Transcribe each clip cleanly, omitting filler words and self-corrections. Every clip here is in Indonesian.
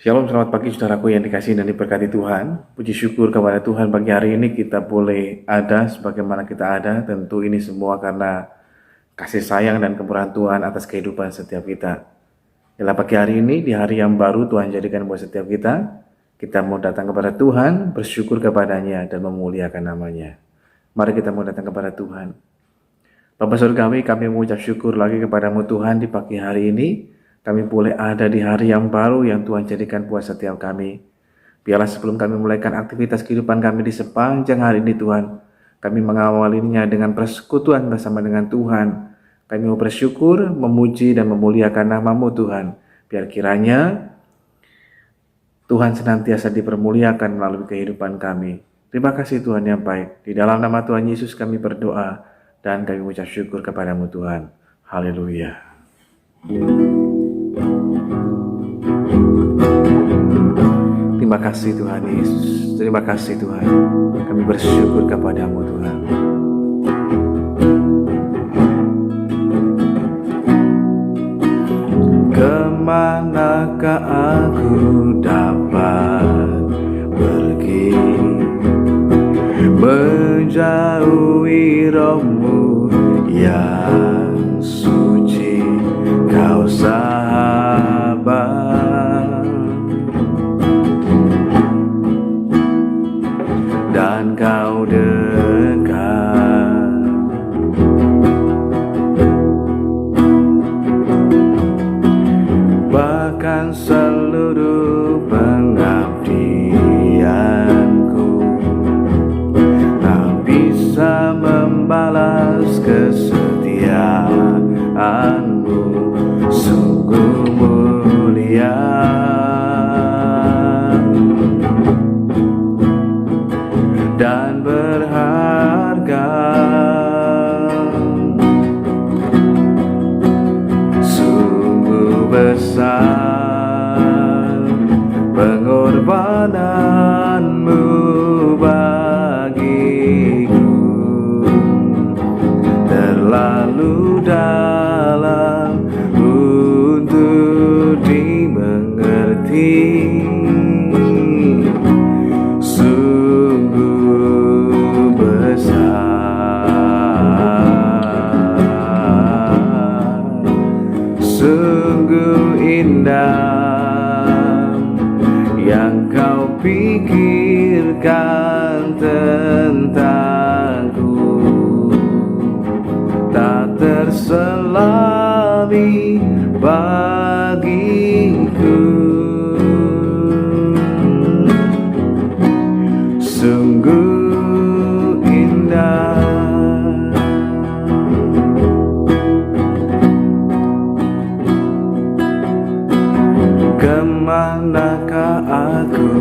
Shalom, selamat pagi saudaraku yang dikasihi dan diberkati Tuhan. Puji syukur kepada Tuhan pagi hari ini kita boleh ada sebagaimana kita ada. Tentu ini semua karena kasih sayang dan kemurahan Tuhan atas kehidupan setiap kita. Dalam pagi hari ini, di hari yang baru Tuhan jadikan buat setiap kita mau datang kepada Tuhan, bersyukur kepadanya dan memuliakan namanya. Mari kita mau datang kepada Tuhan. Bapa Surgawi, kami mengucap syukur lagi kepadamu Tuhan di pagi hari ini. Kami boleh ada di hari yang baru yang Tuhan jadikan buat setiap kami. Biarlah sebelum kami mulaikan aktivitas kehidupan kami di sepanjang hari ini Tuhan, kami mengawalinya dengan persekutuan bersama dengan Tuhan. Kami mau bersyukur, memuji dan memuliakan nama-Mu Tuhan. Biar kiranya Tuhan senantiasa dipermuliakan melalui kehidupan kami. Terima kasih Tuhan yang baik. Di dalam nama Tuhan Yesus kami berdoa dan kami mengucap syukur kepadamu Tuhan. Haleluya. Terima kasih Tuhan Yesus. Terima kasih Tuhan. Kami bersyukur kepadamu Tuhan. Kemanakah aku dapat pergi, menjauhi roh-Mu yang suci, Kau sahabat, dan Kau dekat. Bahkan seluruh pengabdianku tak bisa membalas kesetiaan-Mu. Sungguh mulia dan berharga, sungguh besar pengorbanan-Mu bagiku, terlalu dalam untuk dimengerti. Sungguh besar, sungguh indah yang Kau pikirkan tentangku, tak terselami bagiku. Sungguh indah. Kemanakah aku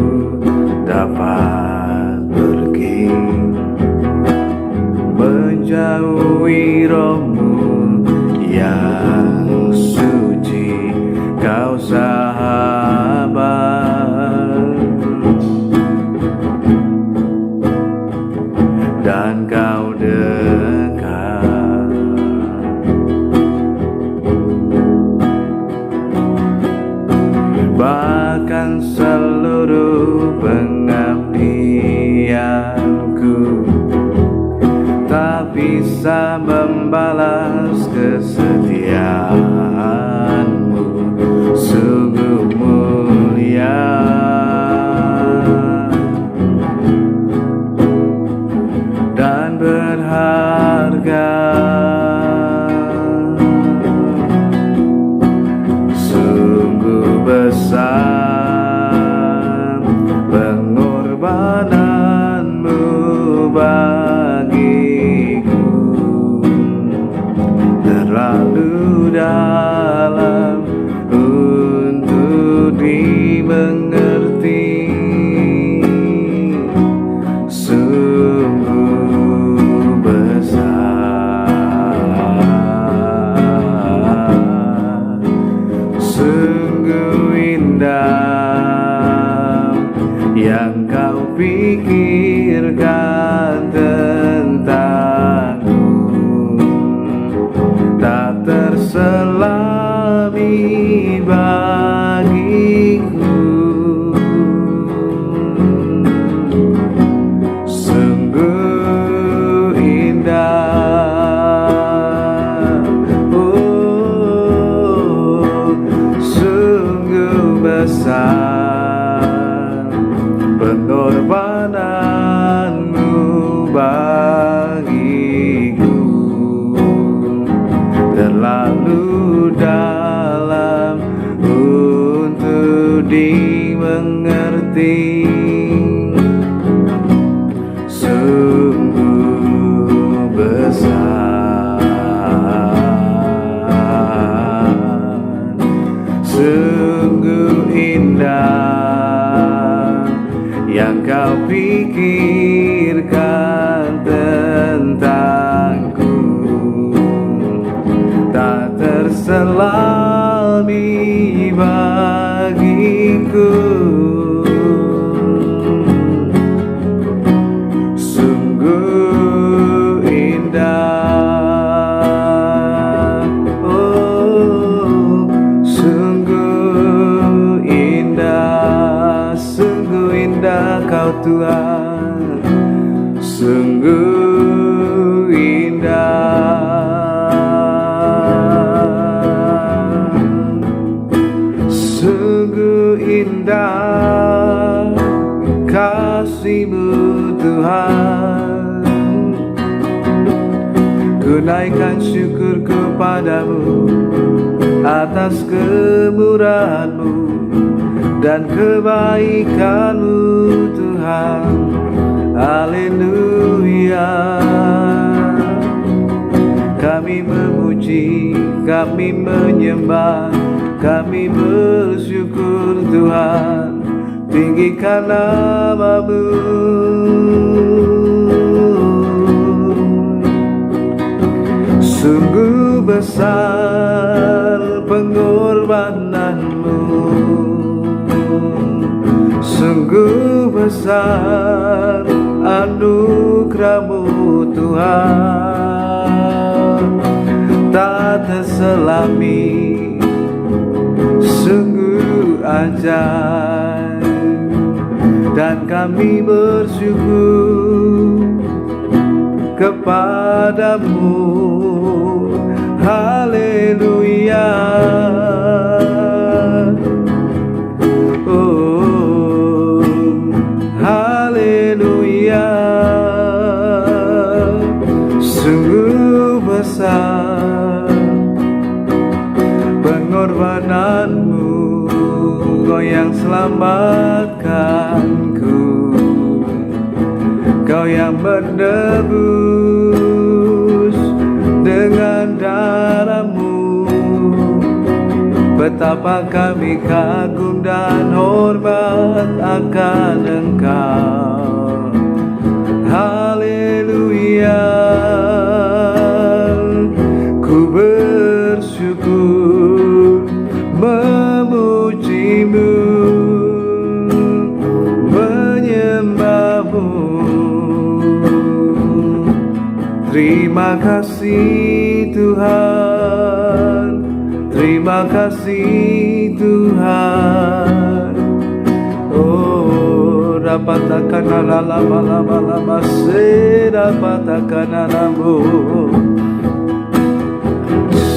dapat pergi, menjauhi roh-Mu yang suci, Kau sahabat, dan Kau dekat. Bahkan seluruh pengabdianku tak bisa membalas kesetiaan-Mu. Sungguh mulia dan berharga, sungguh besar pengorbanan-Mu bagiku, terlalu dalam untuk dimengerti. Sungguh besar, sungguh indah yang Kau pikirkan tentangku, tak terselami bagiku. dimengerti. Sungguh besar, sungguh indah yang kau pikirkan tentangku, tak terselami bagiku. Sungguh indah, oh, sungguh indah, sungguh indah kau Tuhan, sungguh indah. Sungguh indah kasih-Mu Tuhan. Ku naikkan syukur kepadamu atas kemurahan-Mu dan kebaikan-Mu Tuhan. Haleluya. Kami memuji, kami menyembah, kami bersyukur Tuhan, tinggikan nama-Mu. Sungguh besar pengorbanan-Mu, sungguh besar anugerah-Mu Tuhan, tak terselami, sungguh ajaib, dan kami bersyukur kepadamu. Haleluya. Oh, haleluya. Sungguh besar pengorbanan-Mu, Kau yang selamatkanku, Kau yang menebus dengan darah-Mu. Betapa kami kagum dan hormat akan Engkau. Haleluya. Ku bersyukur memuji-Mu, menyembah-Mu. Terima kasih Tuhan, terima kasih Tuhan. Oh, rapatakan lama-lama sedapatakan alamu.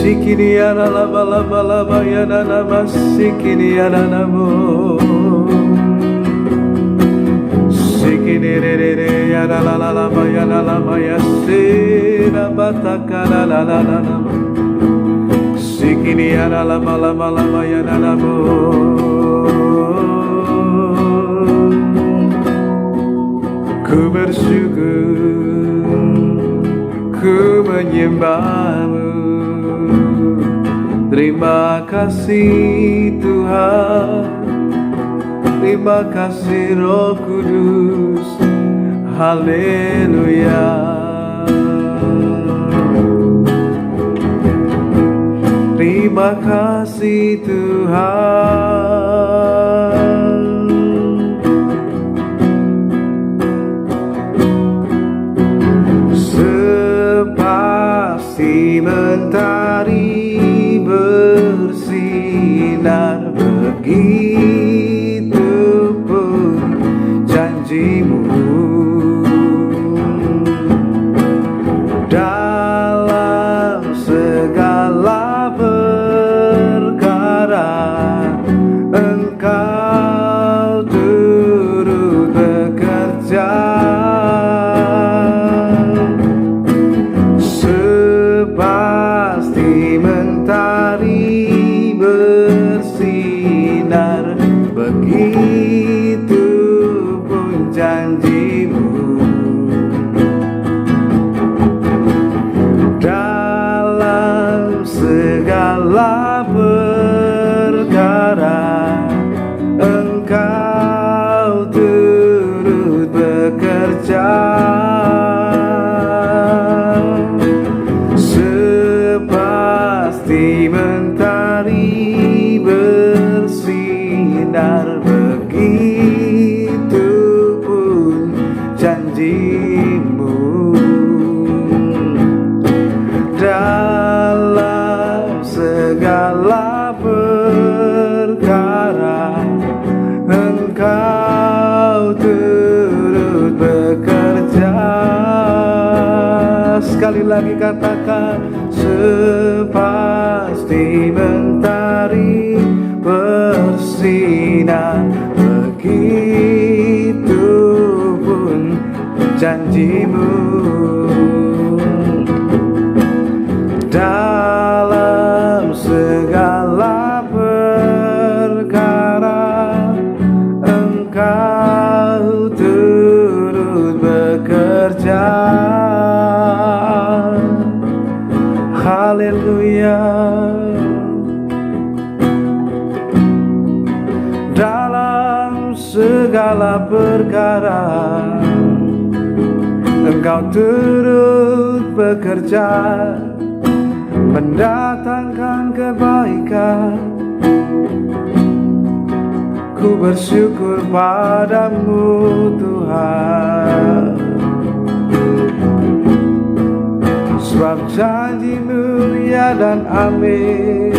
Sikini ana lama-lama ya nama sikini ana namu. Sikini re ya la lama ya lama ya sedapatakan lama. Sikini ana lama ya namu. Ku bersyukur, ku menyembah-Mu. Terima kasih Tuhan, terima kasih Roh Kudus. Haleluya. Terima kasih Tuhan. Sepasi mentari bersinar, begitu pun janji-Mu. Dalam segala perkara Engkau bersinar, begitu pun janjimu. Dalam segala perkara Engkau turut bekerja. Sekali lagi katakan, sepasti mentari bersinar, begitu pun janjimu. Dalam segala perkara Engkau turut bekerja. Haleluya. Dalam segala perkara Engkau turut bekerja, mendatangkan kebaikan. Ku bersyukur padamu Tuhan, sebab janjimu ya dan amin,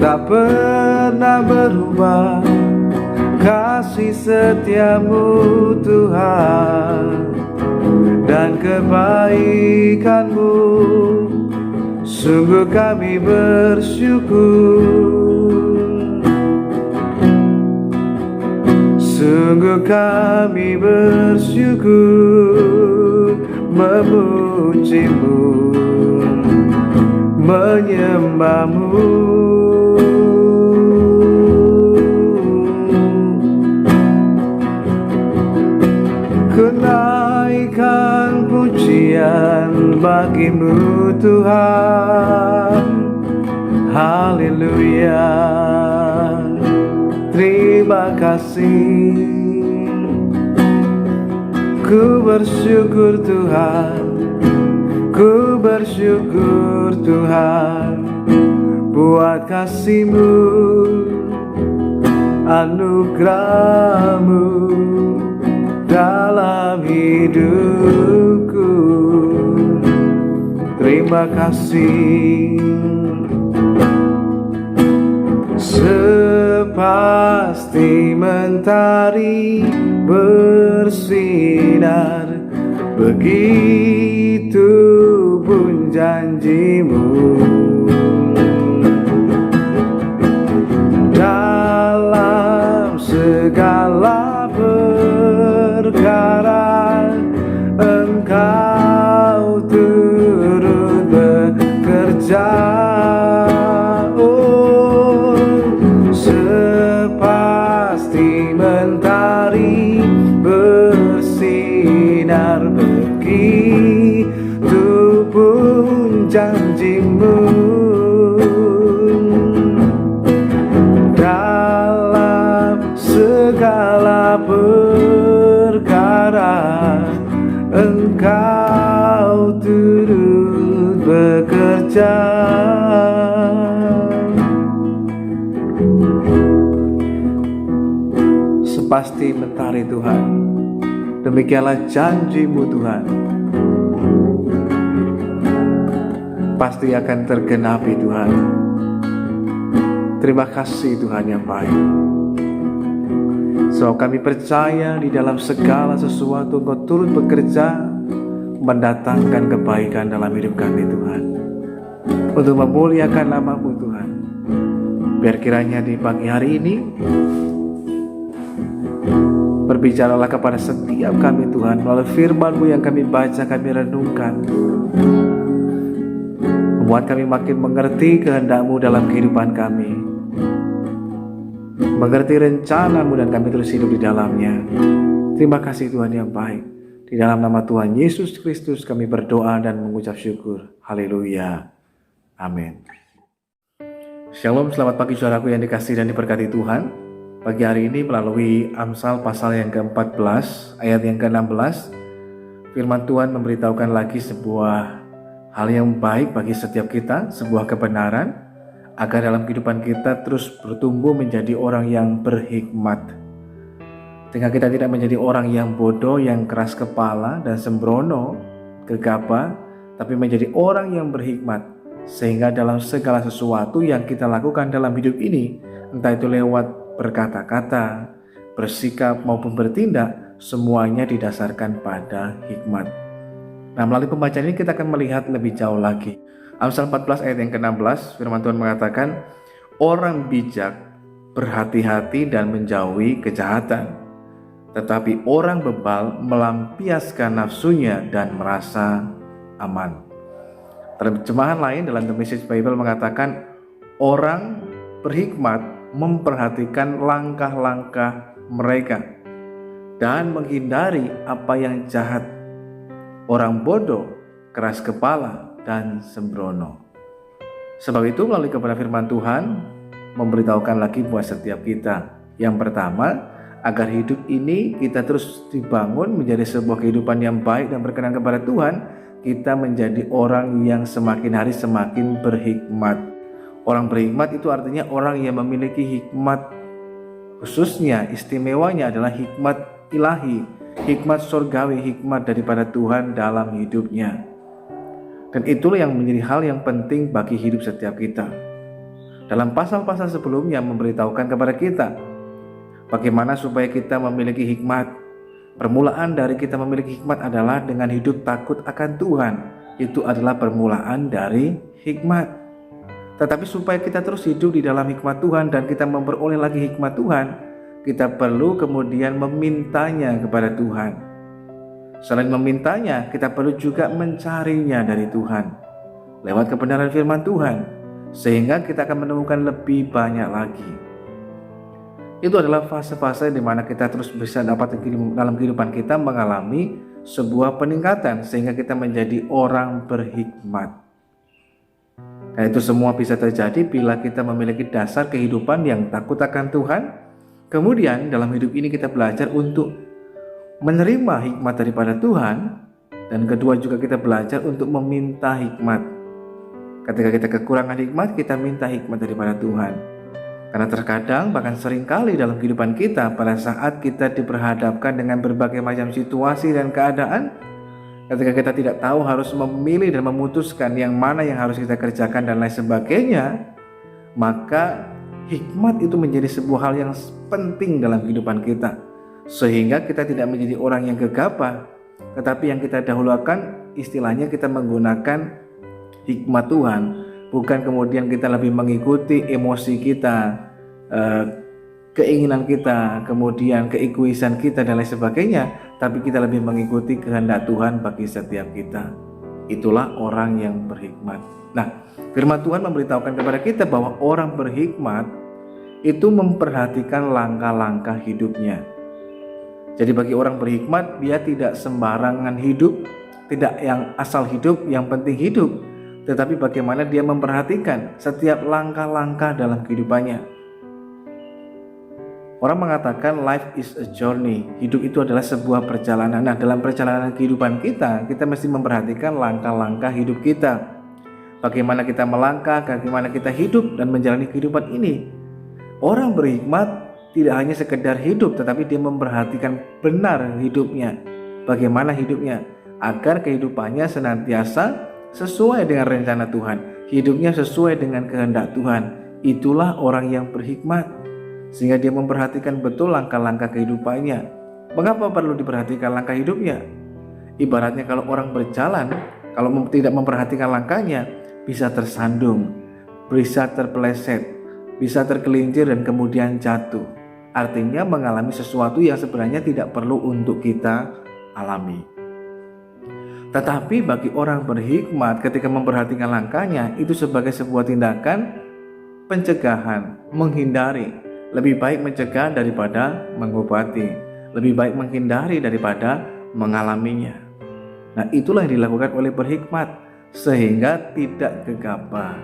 tak pernah berubah. Kasih setiamu Tuhan dan kebaikanmu, sungguh kami bersyukur, sungguh kami bersyukur, memujimu, menyembahmu. Kenaikan pujian bagimu Tuhan. Haleluya. Terima kasih. Ku bersyukur Tuhan, ku bersyukur Tuhan, buat kasih-Mu, anugerah-Mu dalam hidupku. Terima kasih. Sepasti mentari bersinar, begitu pun janjimu. Dalam segala perkara Engkau turut bekerja. Oh, sepasti mentari bersinar, begitu pun janjimu. Dalam segala perkara Engkau turut bekerja. Sepasti mentari Tuhan, demikianlah janji-Mu Tuhan, pasti akan tergenapi Tuhan. Terima kasih Tuhan yang baik. So kami percaya di dalam segala sesuatu Engkau turut bekerja, mendatangkan kebaikan dalam hidup kami Tuhan, untuk memuliakan nama-Mu Tuhan. Biar kiranya di pagi hari ini berbicaralah kepada setiap kami Tuhan, melalui firman-Mu yang kami baca, kami renungkan, membuat kami makin mengerti kehendak-Mu dalam kehidupan kami, mengerti rencana-Mu, dan kami terus hidup di dalamnya. Terima kasih Tuhan yang baik. Di dalam nama Tuhan Yesus Kristus kami berdoa dan mengucap syukur. Haleluya. Amin. Shalom, selamat pagi saudaraku yang dikasihi dan diberkati Tuhan. Pagi hari ini melalui Amsal pasal yang ke-14 ayat yang ke-16, firman Tuhan memberitahukan lagi sebuah hal yang baik bagi setiap kita, sebuah kebenaran. agar dalam kehidupan kita terus bertumbuh menjadi orang yang berhikmat. Sehingga kita tidak menjadi orang yang bodoh, yang keras kepala dan sembrono, gegabah, tapi menjadi orang yang berhikmat. Sehingga dalam segala sesuatu yang kita lakukan dalam hidup ini, entah itu lewat berkata-kata, bersikap maupun bertindak, semuanya didasarkan pada hikmat. Nah, melalui pembacaan ini kita akan melihat lebih jauh lagi. Amsal 14 ayat yang ke-16, firman Tuhan mengatakan, orang bijak berhati-hati dan menjauhi kejahatan, tetapi orang bebal melampiaskan nafsunya dan merasa aman. Terjemahan lain dalam The Message Bible mengatakan, orang berhikmat memperhatikan langkah-langkah mereka dan menghindari apa yang jahat. Orang bodoh, keras kepala, dan sembrono. Sebab itu melalui kebenaran firman Tuhan memberitahukan lagi buat setiap kita. Yang pertama, agar hidup ini kita terus dibangun menjadi sebuah kehidupan yang baik dan berkenan kepada Tuhan, kita menjadi orang yang semakin hari semakin berhikmat. Orang berhikmat itu artinya orang yang memiliki hikmat, khususnya istimewanya adalah hikmat ilahi, hikmat surgawi, hikmat daripada Tuhan dalam hidupnya. Dan itulah yang menjadi hal yang penting bagi hidup setiap kita. Dalam pasal-pasal sebelumnya memberitahukan kepada kita bagaimana supaya kita memiliki hikmat. Permulaan dari kita memiliki hikmat adalah dengan hidup takut akan Tuhan. Itu adalah permulaan dari hikmat. Tetapi supaya kita terus hidup di dalam hikmat Tuhan dan kita memperoleh lagi hikmat Tuhan, kita perlu kemudian memintanya kepada Tuhan. Selain memintanya, kita perlu juga mencarinya dari Tuhan lewat kebenaran firman Tuhan, sehingga kita akan menemukan lebih banyak lagi. Itu adalah fase-fase di mana kita terus bisa dapat dalam kehidupan kita mengalami sebuah peningkatan sehingga kita menjadi orang berhikmat. Dan itu semua bisa terjadi bila kita memiliki dasar kehidupan yang takut akan Tuhan. Kemudian dalam hidup ini kita belajar untuk menerima hikmat daripada Tuhan, dan kedua juga kita belajar untuk meminta hikmat. Ketika kita kekurangan hikmat, kita minta hikmat daripada Tuhan. Karena terkadang bahkan seringkali dalam kehidupan kita, pada saat kita diperhadapkan dengan berbagai macam situasi dan keadaan, ketika kita tidak tahu harus memilih dan memutuskan yang mana yang harus kita kerjakan dan lain sebagainya, maka hikmat itu menjadi sebuah hal yang penting dalam kehidupan kita. Sehingga kita tidak menjadi orang yang gegabah, tetapi yang kita dahulukan istilahnya kita menggunakan hikmat Tuhan. Bukan kemudian kita lebih mengikuti emosi kita, keinginan kita, kemudian keegoisan kita dan lain sebagainya, tapi kita lebih mengikuti kehendak Tuhan bagi setiap kita. Itulah orang yang berhikmat. Nah, firman Tuhan memberitahukan kepada kita bahwa orang berhikmat itu memperhatikan langkah-langkah hidupnya. Jadi bagi orang berhikmat, dia tidak sembarangan hidup, tidak yang asal hidup, yang penting hidup, tetapi bagaimana dia memperhatikan setiap langkah-langkah dalam kehidupannya. Orang mengatakan life is a journey, hidup itu adalah sebuah perjalanan. Nah, dalam perjalanan kehidupan kita mesti memperhatikan langkah-langkah hidup kita. Bagaimana kita melangkah, bagaimana kita hidup dan menjalani kehidupan ini. Orang berhikmat tidak hanya sekedar hidup, tetapi dia memperhatikan benar hidupnya. Bagaimana hidupnya, agar kehidupannya senantiasa sesuai dengan rencana Tuhan, hidupnya sesuai dengan kehendak Tuhan. Itulah orang yang berhikmat, sehingga dia memperhatikan betul langkah-langkah kehidupannya. Mengapa perlu diperhatikan langkah hidupnya? Ibaratnya kalau orang berjalan, kalau tidak memperhatikan langkahnya, bisa tersandung, bisa terpeleset, bisa tergelincir dan kemudian jatuh. Artinya mengalami sesuatu yang sebenarnya tidak perlu untuk kita alami. Tetapi bagi orang berhikmat, ketika memperhatikan langkahnya, itu sebagai sebuah tindakan pencegahan, menghindari. Lebih baik mencegah daripada mengobati, lebih baik menghindari daripada mengalaminya. Nah, itulah yang dilakukan oleh berhikmat, sehingga tidak gegabah,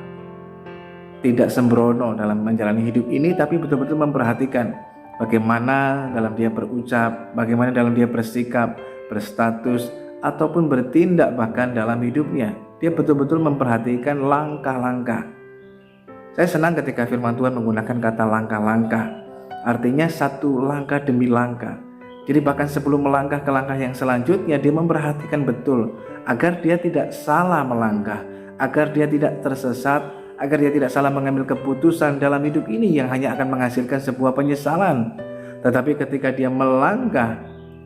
tidak sembrono dalam menjalani hidup ini, tapi betul-betul memperhatikan bagaimana dalam dia berucap, bagaimana dalam dia bersikap, berstatus, ataupun bertindak bahkan dalam hidupnya. Dia betul-betul memperhatikan langkah-langkah. Saya senang ketika firman Tuhan menggunakan kata langkah-langkah. Artinya satu langkah demi langkah. Jadi bahkan sebelum melangkah ke langkah yang selanjutnya, dia memperhatikan betul agar dia tidak salah melangkah, agar dia tidak tersesat, agar dia tidak salah mengambil keputusan dalam hidup ini yang hanya akan menghasilkan sebuah penyesalan. Tetapi ketika dia melangkah,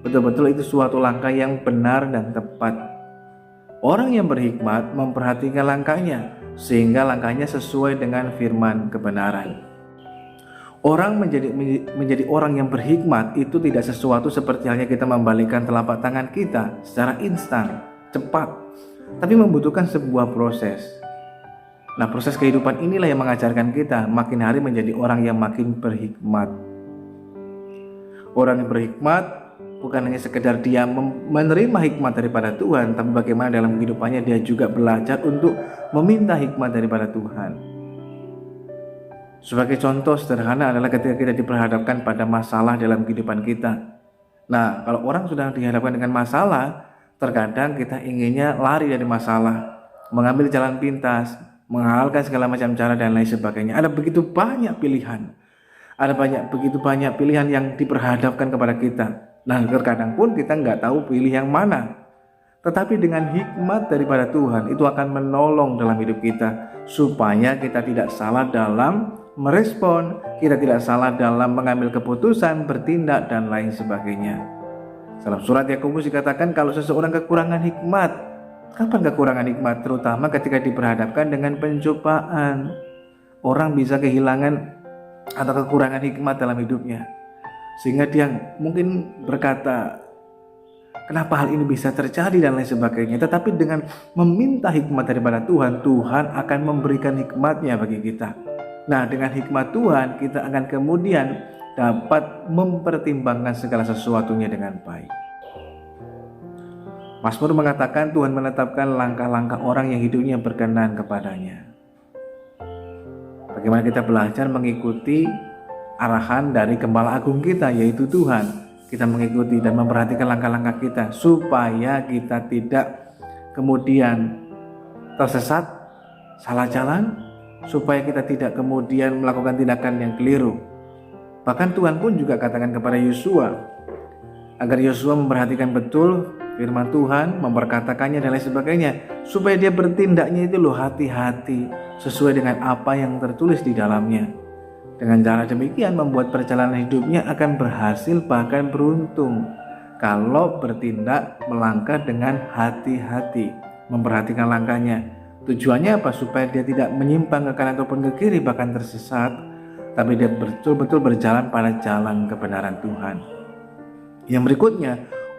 betul-betul itu suatu langkah yang benar dan tepat. Orang yang berhikmat memperhatikan langkahnya, sehingga langkahnya sesuai dengan firman kebenaran. Orang menjadi orang yang berhikmat itu tidak sesuatu seperti halnya kita membalikkan telapak tangan kita secara instan, cepat, tapi membutuhkan sebuah proses. Nah, proses kehidupan inilah yang mengajarkan kita makin hari menjadi orang yang makin berhikmat. Orang yang berhikmat bukan hanya sekedar dia menerima hikmat daripada Tuhan, tapi bagaimana dalam kehidupannya dia juga belajar untuk meminta hikmat daripada Tuhan. Sebagai contoh sederhana adalah ketika kita diperhadapkan pada masalah dalam kehidupan kita. Nah, kalau orang sudah dihadapkan dengan masalah, terkadang kita inginnya lari dari masalah, mengambil jalan pintas, menghalalkan segala macam cara dan lain sebagainya. Ada begitu banyak pilihan. Begitu banyak pilihan yang diperhadapkan kepada kita. Nah, terkadang pun kita nggak tahu pilih yang mana. Tetapi dengan hikmat daripada Tuhan itu akan menolong dalam hidup kita, supaya kita tidak salah dalam merespon, kita tidak salah dalam mengambil keputusan, bertindak dan lain sebagainya. Dalam surat Yakobus dikatakan kalau seseorang kekurangan hikmat. Kapan kekurangan hikmat? Terutama ketika diperhadapkan dengan pencobaan. Orang bisa kehilangan atau kekurangan hikmat dalam hidupnya, sehingga dia mungkin berkata, kenapa hal ini bisa terjadi dan lain sebagainya. Tetapi dengan meminta hikmat daripada Tuhan, Tuhan akan memberikan hikmatnya bagi kita. Nah, dengan hikmat Tuhan kita akan kemudian dapat mempertimbangkan segala sesuatunya dengan baik. Mazmur mengatakan Tuhan menetapkan langkah-langkah orang yang hidupnya berkenan kepadanya. Bagaimana kita belajar mengikuti arahan dari Gembala Agung kita, yaitu Tuhan. Kita mengikuti dan memperhatikan langkah-langkah kita supaya kita tidak kemudian tersesat, salah jalan, supaya kita tidak kemudian melakukan tindakan yang keliru. Bahkan Tuhan pun juga katakan kepada Yosua agar Yosua memperhatikan betul firman Tuhan, memperkatakannya dan lain sebagainya, supaya dia bertindaknya itu hati-hati sesuai dengan apa yang tertulis di dalamnya. Dengan cara demikian membuat perjalanan hidupnya akan berhasil bahkan beruntung kalau bertindak melangkah dengan hati-hati, memperhatikan langkahnya. Tujuannya apa? Supaya dia tidak menyimpang ke kanan ataupun ke kiri bahkan tersesat, tapi dia betul-betul berjalan pada jalan kebenaran Tuhan. Yang berikutnya,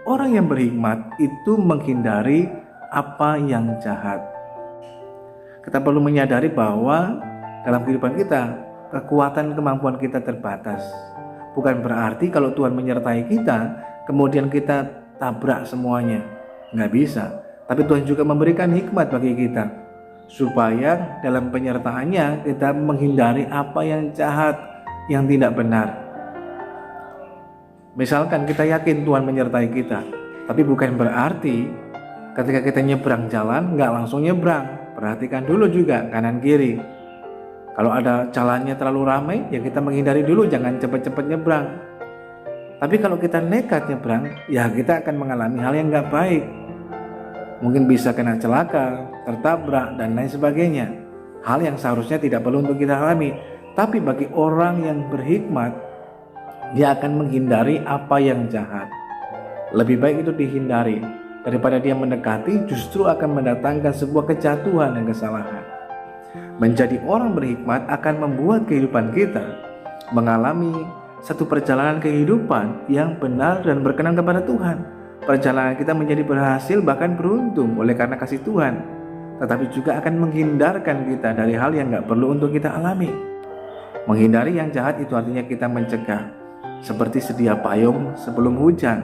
orang yang berhikmat itu menghindari apa yang jahat. Kita perlu menyadari bahwa dalam kehidupan kita, kekuatan kemampuan kita terbatas. Bukan berarti kalau Tuhan menyertai kita, kemudian kita tabrak semuanya. Nggak bisa. Tapi Tuhan juga memberikan hikmat bagi kita, supaya dalam penyertaannya kita menghindari apa yang jahat, yang tidak benar. Misalkan kita yakin Tuhan menyertai kita, tapi bukan berarti ketika kita nyebrang jalan nggak langsung nyebrang. Perhatikan dulu juga kanan kiri. Kalau ada jalannya terlalu ramai, ya kita menghindari dulu, jangan cepat-cepat nyebrang. Tapi kalau kita nekat nyebrang, ya kita akan mengalami hal yang nggak baik. Mungkin bisa kena celaka, tertabrak dan lain sebagainya. Hal yang seharusnya tidak perlu untuk kita alami. Tapi bagi orang yang berhikmat, dia akan menghindari apa yang jahat. Lebih baik itu dihindari daripada dia mendekati, justru akan mendatangkan sebuah kejatuhan dan kesalahan. Menjadi orang berhikmat akan membuat kehidupan kita mengalami satu perjalanan kehidupan yang benar dan berkenan kepada Tuhan. Perjalanan kita menjadi berhasil bahkan beruntung oleh karena kasih Tuhan, tetapi juga akan menghindarkan kita dari hal yang gak perlu untuk kita alami. Menghindari yang jahat itu artinya kita mencegah, seperti sedia payung sebelum hujan,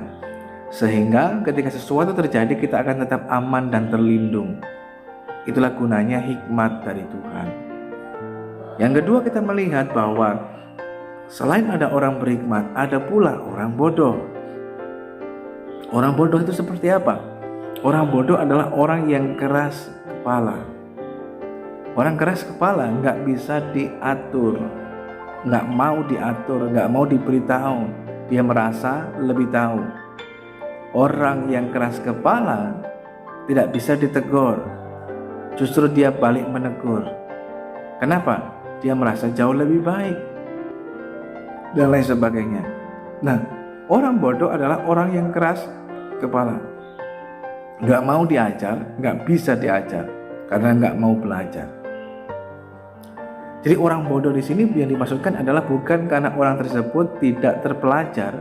sehingga ketika sesuatu terjadi kita akan tetap aman dan terlindung. Itulah gunanya hikmat dari Tuhan. Yang kedua, kita melihat bahwa selain ada orang berhikmat, ada pula orang bodoh. Orang bodoh itu seperti apa? Orang bodoh adalah orang yang keras kepala. Orang keras kepala nggak bisa diatur, nggak mau diatur, nggak mau diberitahu. Dia merasa lebih tahu. Orang yang keras kepala tidak bisa ditegur, justru dia balik menegur. Kenapa? Dia merasa jauh lebih baik dan lain sebagainya. Nah, orang bodoh adalah orang yang keras kepala, nggak mau diajar, nggak bisa diajar karena nggak mau belajar. Jadi orang bodoh di sini yang dimaksudkan adalah bukan karena orang tersebut tidak terpelajar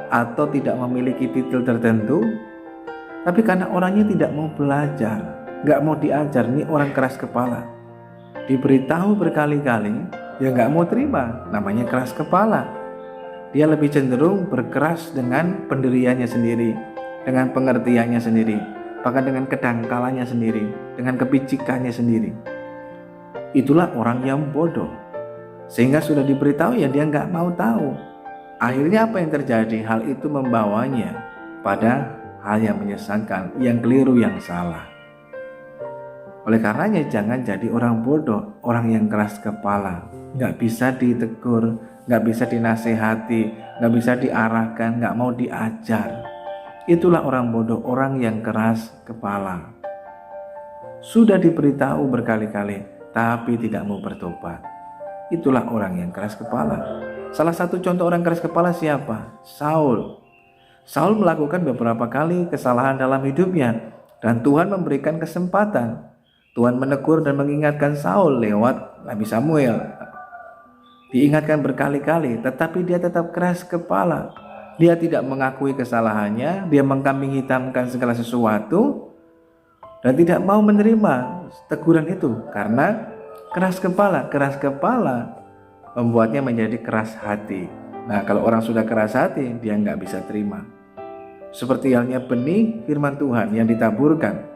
atau tidak memiliki titel tertentu, tapi karena orangnya tidak mau belajar, nggak mau diajar. Ini orang keras kepala. Diberitahu berkali-kali, ya nggak mau terima. Namanya keras kepala. Dia lebih cenderung berkeras dengan pendiriannya sendiri, dengan pengertiannya sendiri, bahkan dengan kedangkalannya sendiri, dengan kepicikannya sendiri. Itulah orang yang bodoh. Sehingga sudah diberitahu ya dia nggak mau tahu. Akhirnya apa yang terjadi? Hal itu membawanya pada hal yang menyesatkan, yang keliru, yang salah. Oleh karenanya jangan jadi orang bodoh, orang yang keras kepala. Nggak bisa ditegur, nggak bisa dinasehati, nggak bisa diarahkan, nggak mau diajar. Itulah orang bodoh, orang yang keras kepala. Sudah diberitahu berkali-kali tapi tidak mau bertobat. Itulah orang yang keras kepala. Salah satu contoh orang keras kepala siapa? Saul. Saul melakukan beberapa kali kesalahan dalam hidupnya dan Tuhan memberikan kesempatan. Tuhan menegur dan mengingatkan Saul lewat Nabi Samuel. Diingatkan berkali-kali, tetapi dia tetap keras kepala. Dia tidak mengakui kesalahannya, dia mengkambing hitamkan segala sesuatu dan tidak mau menerima teguran itu karena keras kepala. Keras kepala membuatnya menjadi keras hati. Nah, kalau orang sudah keras hati, dia nggak bisa terima. Seperti halnya benih firman Tuhan yang ditaburkan,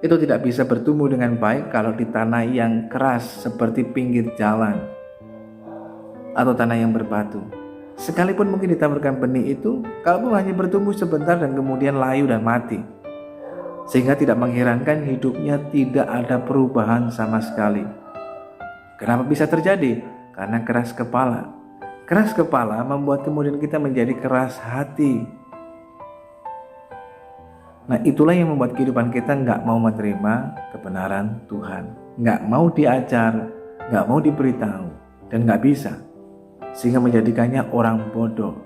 itu tidak bisa bertumbuh dengan baik kalau di tanah yang keras seperti pinggir jalan atau tanah yang berbatu. Sekalipun mungkin ditaburkan benih itu, kalau hanya bertumbuh sebentar dan kemudian layu dan mati. Sehingga tidak mengherankan hidupnya tidak ada perubahan sama sekali. Kenapa bisa terjadi? Karena keras kepala. Keras kepala membuat kemudian kita menjadi keras hati. Nah, itulah yang membuat kehidupan kita nggak mau menerima kebenaran Tuhan, nggak mau diajar, nggak mau diberitahu, dan nggak bisa, sehingga menjadikannya orang bodoh.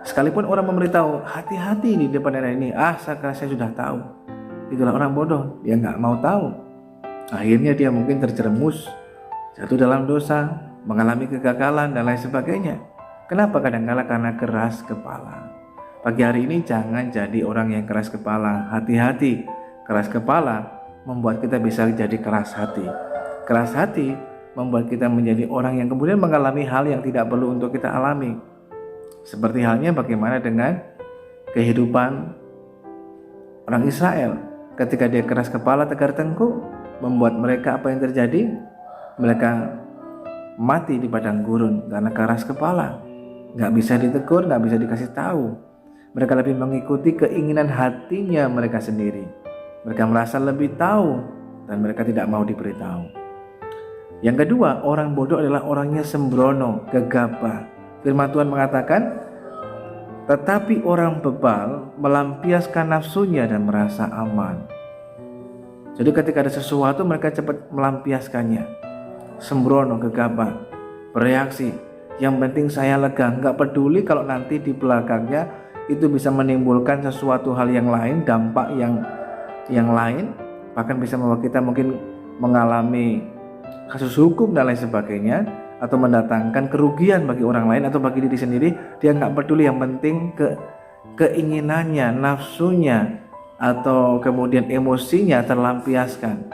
Sekalipun orang memberitahu, hati-hati di depan anak ini, saya sudah tahu. Itulah orang bodoh, dia nggak mau tahu. Akhirnya dia mungkin terjerumus, jatuh dalam dosa, mengalami kegagalan dan lain sebagainya. Kenapa? Kadang-kala karena keras kepala. Pagi hari ini jangan jadi orang yang keras kepala. Hati-hati, keras kepala membuat kita bisa jadi keras hati. Keras hati membuat kita menjadi orang yang kemudian mengalami hal yang tidak perlu untuk kita alami. Seperti halnya bagaimana dengan kehidupan orang Israel. Ketika dia keras kepala, tegar tengkuk, membuat mereka apa yang terjadi? Mereka mati di padang gurun karena keras kepala. Nggak bisa ditegur, nggak bisa dikasih tahu. Mereka lebih mengikuti keinginan hatinya mereka sendiri. Mereka merasa lebih tahu dan mereka tidak mau diberitahu. Yang kedua, orang bodoh adalah orangnya sembrono, gegabah. Firman Tuhan mengatakan, tetapi orang bebal melampiaskan nafsunya dan merasa aman. Jadi ketika ada sesuatu mereka cepat melampiaskannya. Sembrono, gegabah, bereaksi. Yang penting saya lega, nggak peduli kalau nanti di belakangnya itu bisa menimbulkan sesuatu hal yang lain, dampak yang lain, bahkan bisa membawa kita mungkin mengalami kasus hukum dan lain sebagainya, atau mendatangkan kerugian bagi orang lain atau bagi diri sendiri. Dia nggak peduli, yang penting keinginannya, nafsunya, atau kemudian emosinya terlampiaskan.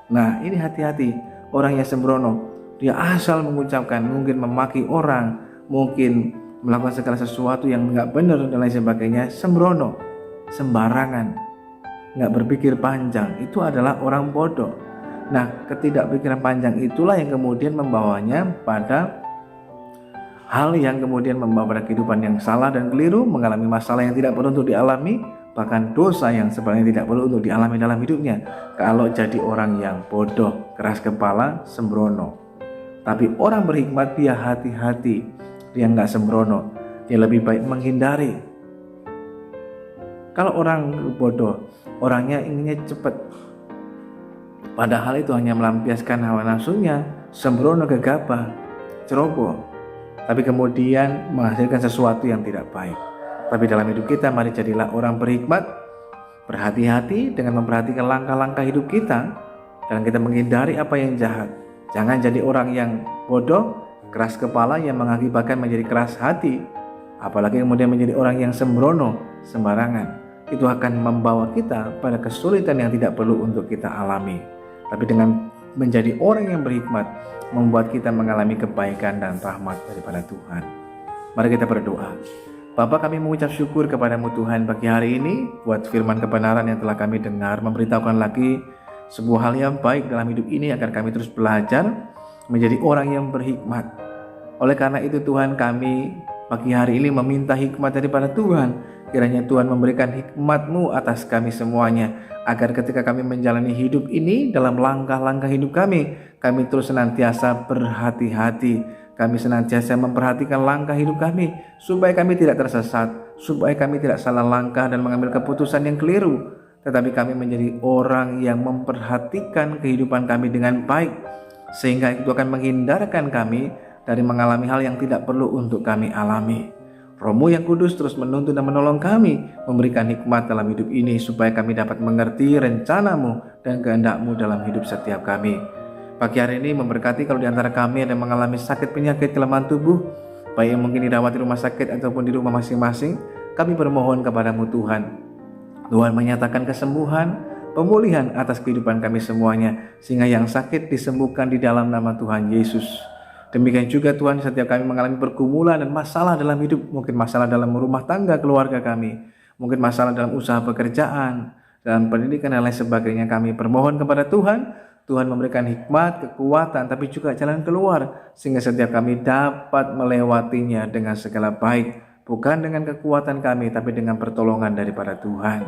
Nah, ini hati-hati orang yang sembrono. Dia asal mengucapkan, mungkin memaki orang, mungkin melakukan segala sesuatu yang nggak benar dan lain sebagainya. Sembrono, sembarangan, nggak berpikir panjang. Itu adalah orang bodoh. Nah, ketidakpikiran panjang itulah yang kemudian membawanya pada hal yang kemudian membawa pada kehidupan yang salah dan keliru, mengalami masalah yang tidak perlu untuk dialami, bahkan dosa yang sebenarnya tidak perlu untuk dialami dalam hidupnya. Kalau jadi orang yang bodoh, keras kepala, sembrono. Tapi orang berhikmat dia hati-hati, dia nggak sembrono, dia lebih baik menghindari. Kalau orang bodoh, orangnya inginnya cepat, padahal itu hanya melampiaskan hawa nafsunya, sembrono, gegabah, ceroboh, tapi kemudian menghasilkan sesuatu yang tidak baik. Tapi dalam hidup kita, mari jadilah orang berhikmat, berhati-hati dengan memperhatikan langkah-langkah hidup kita, dan kita menghindari apa yang jahat. Jangan jadi orang yang bodoh, keras kepala yang mengakibatkan menjadi keras hati, apalagi kemudian menjadi orang yang sembrono, sembarangan. Itu akan membawa kita pada kesulitan yang tidak perlu untuk kita alami. Tapi dengan menjadi orang yang berhikmat, membuat kita mengalami kebaikan dan rahmat daripada Tuhan. Mari kita berdoa. Bapa, kami mengucap syukur kepadamu Tuhan bagi hari ini, buat firman kebenaran yang telah kami dengar, memberitahukan lagi sebuah hal yang baik dalam hidup ini agar kami terus belajar menjadi orang yang berhikmat. Oleh karena itu Tuhan, kami pagi hari ini meminta hikmat daripada Tuhan. Kiranya Tuhan memberikan hikmat-Mu atas kami semuanya, agar ketika kami menjalani hidup ini dalam langkah-langkah hidup kami terus senantiasa berhati-hati, kami senantiasa memperhatikan langkah hidup kami, supaya kami tidak tersesat, supaya kami tidak salah langkah dan mengambil keputusan yang keliru, tetapi kami menjadi orang yang memperhatikan kehidupan kami dengan baik, sehingga itu akan menghindarkan kami dari mengalami hal yang tidak perlu untuk kami alami. Roh-Mu yang kudus terus menuntun dan menolong kami, memberikan hikmat dalam hidup ini, supaya kami dapat mengerti rencana-Mu dan kehendak-Mu dalam hidup setiap kami. Pagi hari ini memberkati kalau di antara kami ada yang mengalami sakit penyakit kelemahan tubuh, baik yang mungkin dirawat di rumah sakit ataupun di rumah masing-masing, kami bermohon kepadamu Tuhan. Tuhan menyatakan kesembuhan, pemulihan atas kehidupan kami semuanya, sehingga yang sakit disembuhkan di dalam nama Tuhan Yesus. Demikian juga Tuhan, setiap kami mengalami pergumulan dan masalah dalam hidup, mungkin masalah dalam rumah tangga keluarga kami, mungkin masalah dalam usaha pekerjaan, dalam pendidikan dan lain sebagainya, kami permohon kepada Tuhan, Tuhan memberikan hikmat, kekuatan, tapi juga jalan keluar, sehingga setiap kami dapat melewatinya dengan segala baik, bukan dengan kekuatan kami, tapi dengan pertolongan daripada Tuhan.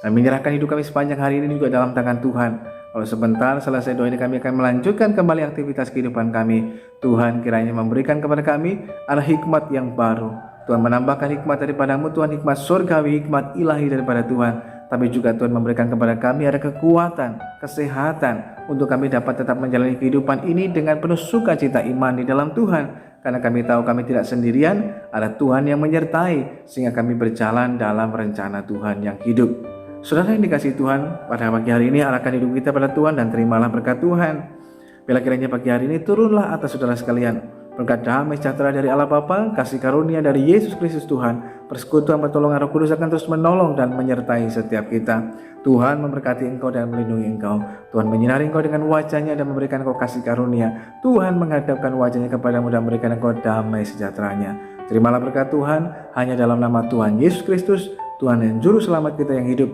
Dan menyerahkan hidup kami sepanjang hari ini juga dalam tangan Tuhan. Kalau sebentar selesai doa ini, kami akan melanjutkan kembali aktivitas kehidupan kami. Tuhan kiranya memberikan kepada kami ada hikmat yang baru. Tuhan menambahkan hikmat daripada-Mu, Tuhan, hikmat surgawi, hikmat ilahi daripada Tuhan. Tapi juga Tuhan memberikan kepada kami ada kekuatan, kesehatan, untuk kami dapat tetap menjalani kehidupan ini dengan penuh sukacita iman di dalam Tuhan. Karena kami tahu kami tidak sendirian, ada Tuhan yang menyertai, sehingga kami berjalan dalam rencana Tuhan yang hidup. Saudara yang dikasihi Tuhan, pada pagi hari ini arahkan hidup kita pada Tuhan dan terimalah berkat Tuhan. Bila kiranya pagi hari ini turunlah atas saudara sekalian berkat damai sejahtera dari Allah Bapa, kasih karunia dari Yesus Kristus Tuhan, persekutuan pertolongan Roh Kudus akan terus menolong dan menyertai setiap kita. Tuhan memberkati engkau dan melindungi engkau. Tuhan menyinari engkau dengan wajah-Nya dan memberikan engkau kasih karunia. Tuhan menghadapkan wajah-Nya kepadamu dan memberikan engkau damai sejahtera-Nya. Terimalah berkat Tuhan hanya dalam nama Tuhan Yesus Kristus, Tuhan dan Juru Selamat kita yang hidup.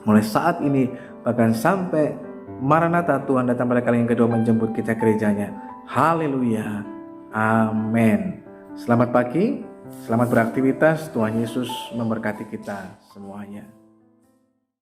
Mulai saat ini bahkan sampai Maranatha, Tuhan datang pada kali yang kedua menjemput kita gerejanya. Haleluya. Amin. Selamat pagi, selamat beraktivitas. Tuhan Yesus memberkati kita semuanya.